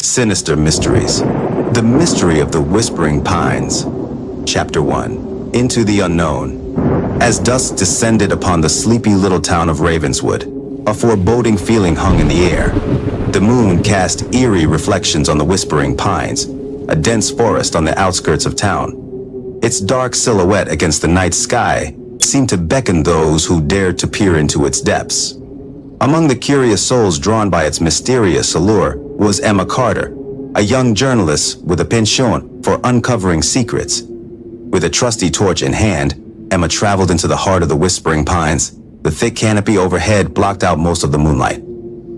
Sinister Mysteries. The Mystery of the Whispering Pines. Chapter 1. Into the Unknown. As dusk descended upon the sleepy little town of Ravenswood, a foreboding feeling hung in the air. The moon cast eerie reflections on the Whispering Pines, a dense forest on the outskirts of town. Its dark silhouette against the night sky seemed to beckon those who dared to peer into its depths. Among the curious souls drawn by its mysterious allure was Emma Carter, a young journalist with a penchant for uncovering secrets. With a trusty torch in hand, Emma traveled into the heart of the Whispering Pines. The thick canopy overhead blocked out most of the moonlight.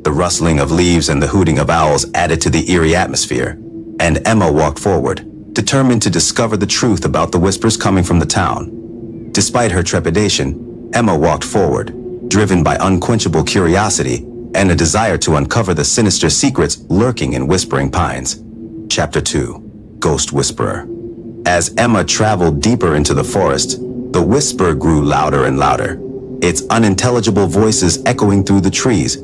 The rustling of leaves and the hooting of owls added to the eerie atmosphere, and Emma walked forward, determined to discover the truth about the whispers coming from the town. Despite her trepidation, Emma walked forward, driven by unquenchable curiosity and a desire to uncover the sinister secrets lurking in Whispering Pines. Chapter 2. Ghost Whisperer. As Emma traveled deeper into the forest, the whisper grew louder and louder, its unintelligible voices echoing through the trees.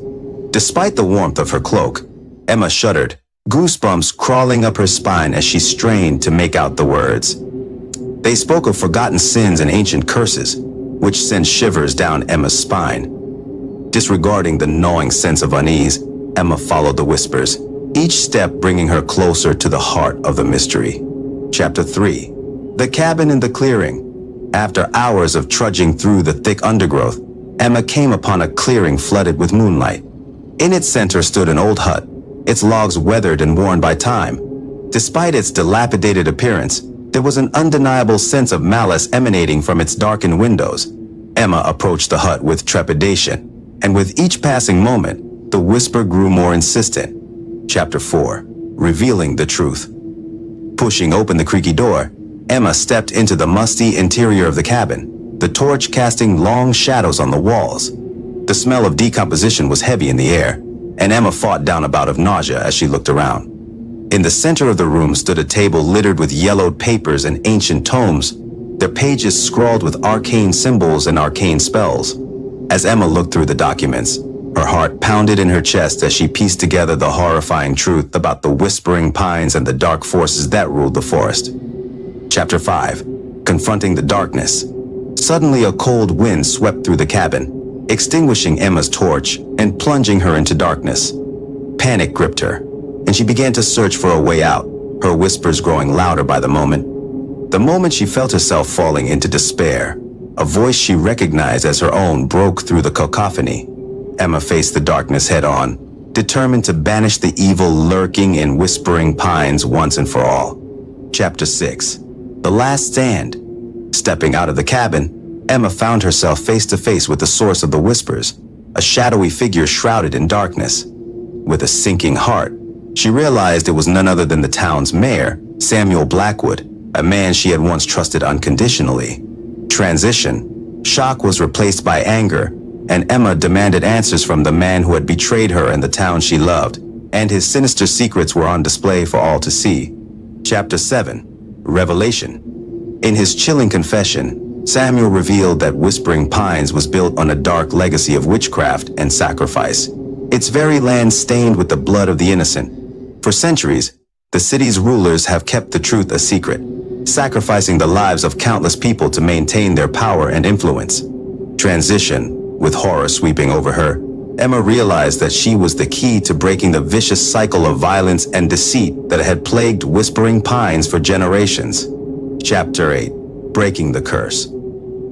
Despite the warmth of her cloak, Emma shuddered, goosebumps crawling up her spine as she strained to make out the words. They spoke of forgotten sins and ancient curses, which sent shivers down Emma's spine. Disregarding the gnawing sense of unease, Emma followed the whispers, each step bringing her closer to the heart of the mystery. Chapter 3. The Cabin in the Clearing. After hours of trudging through the thick undergrowth, Emma came upon a clearing flooded with moonlight. In its center stood an old hut, its logs weathered and worn by time. Despite its dilapidated appearance, there was an undeniable sense of malice emanating from its darkened windows. Emma approached the hut with trepidation, and with each passing moment, the whisper grew more insistent. Chapter 4. Revealing the Truth. Pushing open the creaky door, Emma stepped into the musty interior of the cabin, the torch casting long shadows on the walls. The smell of decomposition was heavy in the air, and Emma fought down a bout of nausea as she looked around. In the center of the room stood a table littered with yellowed papers and ancient tomes, their pages scrawled with arcane symbols and arcane spells. As Emma looked through the documents, her heart pounded in her chest as she pieced together the horrifying truth about the Whispering Pines and the dark forces that ruled the forest. Chapter 5. Confronting the Darkness. Suddenly a cold wind swept through the cabin, extinguishing Emma's torch and plunging her into darkness. Panic gripped her, and she began to search for a way out, her whispers growing louder by the moment. The moment she felt herself falling into despair, a voice she recognized as her own broke through the cacophony. Emma faced the darkness head-on, determined to banish the evil lurking in Whispering Pines once and for all. Chapter 6. The Last Stand. Stepping out of the cabin, Emma found herself face to face with the source of the whispers, a shadowy figure shrouded in darkness. With a sinking heart, she realized it was none other than the town's mayor, Samuel Blackwood, a man she had once trusted unconditionally. Transition. Shock was replaced by anger, and Emma demanded answers from the man who had betrayed her and the town she loved, and his sinister secrets were on display for all to see. Chapter 7. Revelation. In his chilling confession, Samuel revealed that Whispering Pines was built on a dark legacy of witchcraft and sacrifice, its very land stained with the blood of the innocent. For centuries, the city's rulers have kept the truth a secret, sacrificing the lives of countless people to maintain their power and influence. Transition. With horror sweeping over her, Emma realized that she was the key to breaking the vicious cycle of violence and deceit that had plagued Whispering Pines for generations. Chapter 8. Breaking the Curse.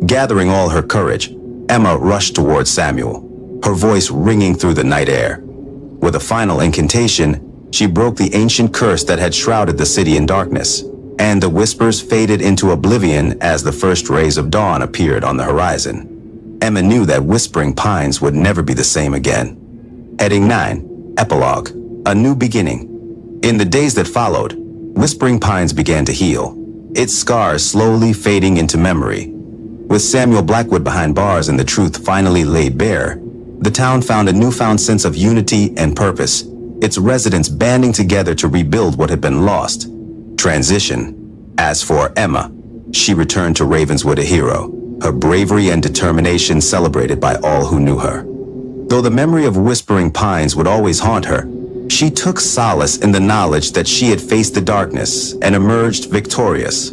Gathering all her courage, Emma rushed towards Samuel, her voice ringing through the night air. With a final incantation, she broke the ancient curse that had shrouded the city in darkness, and the whispers faded into oblivion as the first rays of dawn appeared on the horizon. Emma knew that Whispering Pines would never be the same again. Heading 9. Epilogue. A New Beginning. In the days that followed, Whispering Pines began to heal, its scars slowly fading into memory. With Samuel Blackwood behind bars and the truth finally laid bare, the town found a newfound sense of unity and purpose, its residents banding together to rebuild what had been lost. Transition. As for Emma, she returned to Ravenswood a hero, her bravery and determination celebrated by all who knew her. Though the memory of Whispering Pines would always haunt her, She took solace in the knowledge that she had faced the darkness and emerged victorious.